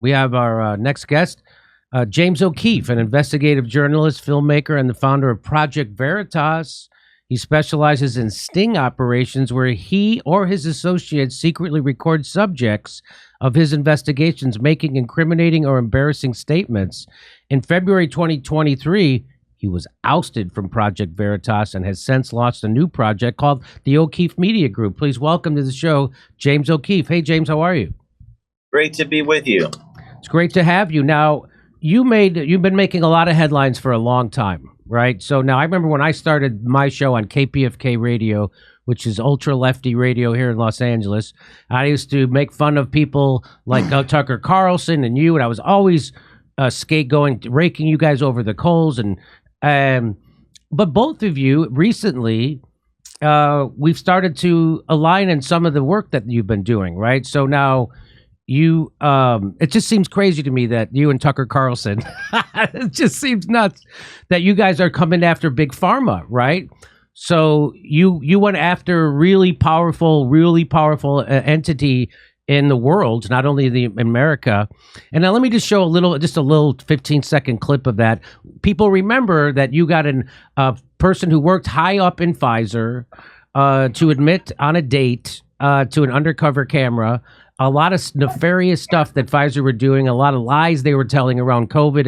We have our next guest, James O'Keefe, an investigative journalist, filmmaker, and the founder of Project Veritas. He specializes in sting operations where he or his associates secretly record subjects of his investigations making incriminating or embarrassing statements. In February 2023, he was ousted from Project Veritas and has since launched a new project called the O'Keefe Media Group. Please welcome to the show, James O'Keefe. Hey, James, how are you? Great to be with you. It's great to have you. Now, you've been making a lot of headlines for a long time, right? So now I remember when I started my show on KPFK Radio, which is ultra lefty radio here in Los Angeles. I used to make fun of people like Tucker Carlson and you, and I was always raking you guys over the coals. But both of you recently, we've started to align in some of the work that you've been doing, right? So now it just seems crazy to me that you and Tucker Carlson, it just seems nuts that you guys are coming after Big Pharma, right? So you went after a really powerful entity in the world, not only America. And now let me just show a little 15-second clip of that. People remember that you got a person who worked high up in Pfizer to admit on a date to an undercover camera a lot of nefarious stuff that Pfizer were doing, a lot of lies they were telling around COVID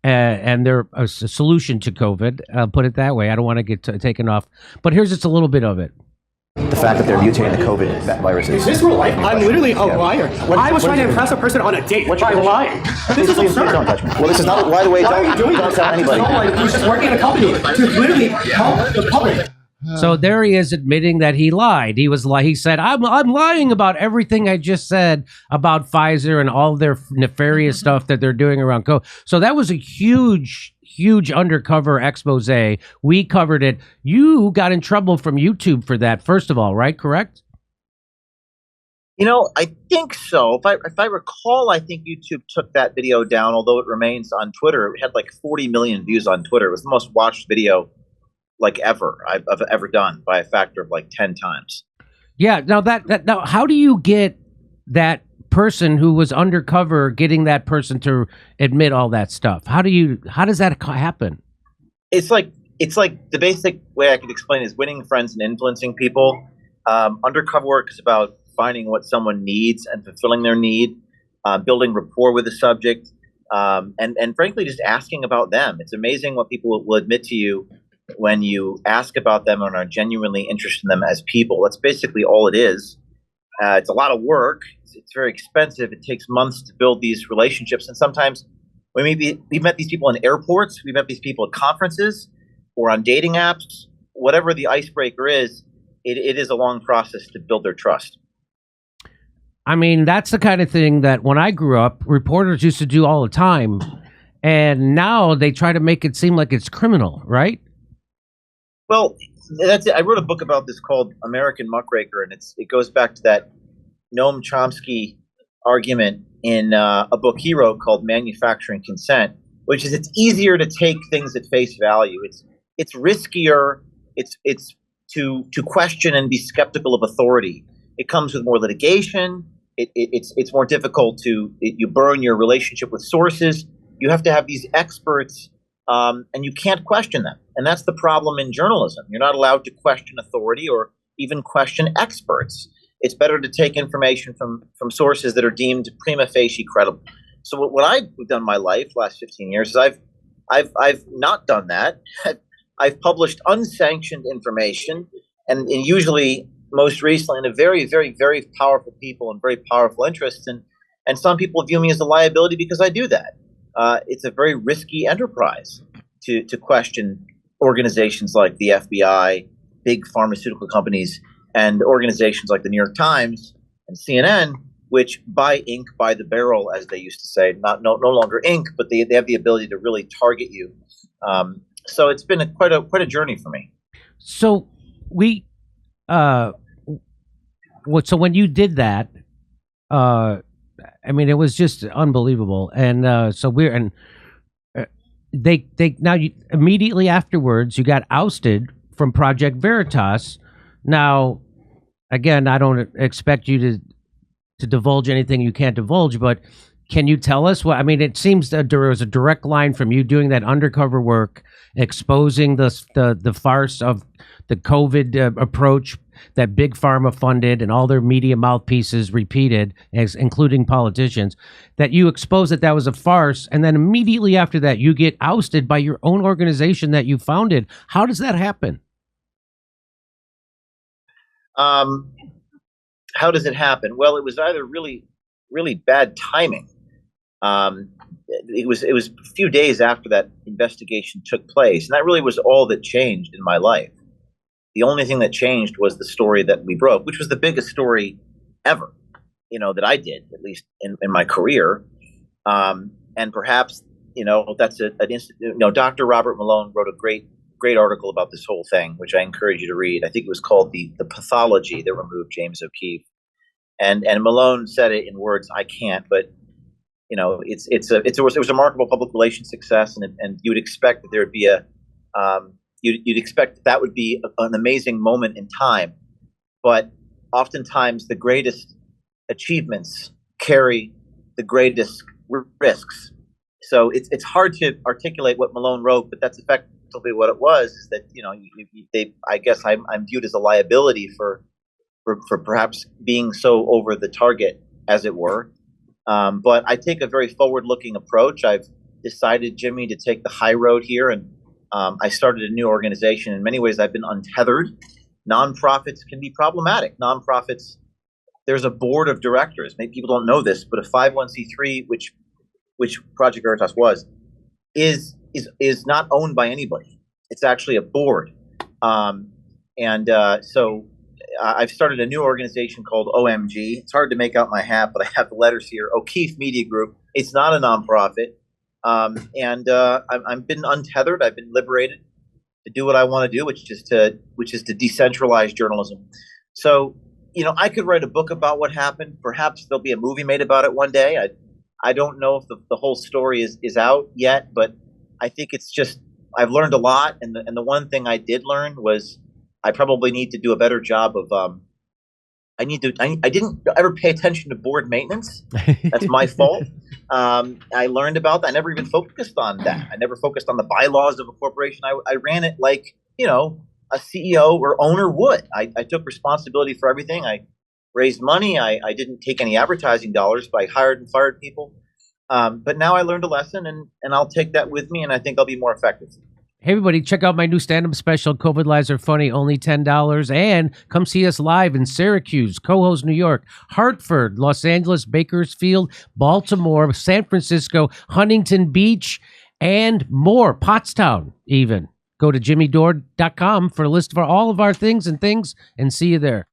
and their solution to COVID. I'll put it that way. I don't want to get taken off. But here's just a little bit of it. The fact that they're mutating the COVID viruses. Is this real life? I'm literally a liar. I was trying to impress a person on a date by lying. This is absurd. Don't touch me. Well, this is not, by the way, don't tell anybody. He's just working in a company to literally help the public. So there he is admitting that he lied. He said, I'm lying about everything I just said about Pfizer and all their nefarious stuff that they're doing around COVID. So that was a huge undercover expose. We covered it. You got in trouble from YouTube for that, first of all, right? Correct? You know, I think so. If I recall, I think YouTube took that video down, although it remains on Twitter. It had like 40 million views on Twitter. It was the most watched video like ever I've ever done by a factor of like 10 times. Yeah. Now, how do you get that person who was undercover, getting that person to admit all that stuff? How does that happen? It's like the basic way I could explain is winning friends and influencing people. Undercover work is about finding what someone needs and fulfilling their need, building rapport with the subject, and frankly, just asking about them. It's amazing what people will admit to you when you ask about them and are genuinely interested in them as people. That's basically all it is. It's a lot of work. It's very expensive. It takes months to build these relationships. And sometimes we've met these people in airports. We've met these people at conferences or on dating apps. Whatever the icebreaker is, it is a long process to build their trust. I mean, that's the kind of thing that when I grew up, reporters used to do all the time. And now they try to make it seem like it's criminal, right? Well, that's it. I wrote a book about this called American Muckraker, and it goes back to that Noam Chomsky argument in a book he wrote called Manufacturing Consent, which is it's easier to take things at face value. It's riskier. It's to question and be skeptical of authority. It comes with more litigation. It's more difficult you burn your relationship with sources. You have to have these experts. And you can't question them. And that's the problem in journalism. You're not allowed to question authority or even question experts. It's better to take information from sources that are deemed prima facie credible. So what I've done in my life, last 15 years, is I've not done that. I've published unsanctioned information, and usually, most recently, in very, very, very powerful people and very powerful interests. And some people view me as a liability because I do that. It's a very risky enterprise to question organizations like the FBI, big pharmaceutical companies, and organizations like the New York Times and CNN, which buy ink by the barrel, as they used to say. No longer ink, but they have the ability to really target you. So it's been quite a journey for me. So so when you did that, I mean, it was just unbelievable. And immediately afterwards, you got ousted from Project Veritas. Now, again, I don't expect you to divulge anything you can't divulge, but Can you tell us what? I mean, it seems that there was a direct line from you doing that undercover work, exposing the farce of the COVID approach that Big Pharma funded and all their media mouthpieces repeated, including politicians, that you exposed that was a farce, and then immediately after that, you get ousted by your own organization that you founded. How does that happen? How does it happen? Well, it was either really, really bad timing. It was a few days after that investigation took place, and that really was all that changed in my life. The only thing that changed was the story that we broke, which was the biggest story ever, that I did, at least in my career. And perhaps, that's Dr. Robert Malone wrote a great article about this whole thing, which I encourage you to read. I think it was called the Pathology that removed James O'Keefe. And Malone said it in words I can't, but it was a remarkable public relations success, and you would expect that there would be you'd expect that would be an amazing moment in time, but oftentimes the greatest achievements carry the greatest risks. So it's hard to articulate what Malone wrote, but that's effectively what it was. Is that I guess I'm viewed as a liability for perhaps being so over the target, as it were. But I take a very forward-looking approach. I've decided, Jimmy, to take the high road here, and I started a new organization. In many ways, I've been untethered. Nonprofits can be problematic. Nonprofits, there's a board of directors. Maybe people don't know this, but a 501c3, which Project Veritas was, is not owned by anybody. It's actually a board. So I've started a new organization called OMG. It's hard to make out my hat, but I have the letters here. O'Keefe Media Group. It's not a nonprofit. I've been untethered. I've been liberated to do what I want to do, which is to decentralize journalism. So, I could write a book about what happened. Perhaps there'll be a movie made about it one day. I don't know if the whole story is out yet, but I think it's just, I've learned a lot. And the one thing I did learn was I probably need to do a better job of, I didn't ever pay attention to board maintenance. That's my fault. I learned about that. I never even focused on that. I never focused on the bylaws of a corporation. I ran it like, a CEO or owner would. I took responsibility for everything. I raised money. I didn't take any advertising dollars, but I hired and fired people. But now I learned a lesson, and I'll take that with me, and I think I'll be more effective. Hey, everybody, check out my new stand-up special, COVID Lies Are Funny, only $10. And come see us live in Syracuse, Cohoes, New York, Hartford, Los Angeles, Bakersfield, Baltimore, San Francisco, Huntington Beach, and more, Pottstown even. Go to jimmydore.com for a list of all of our things, and see you there.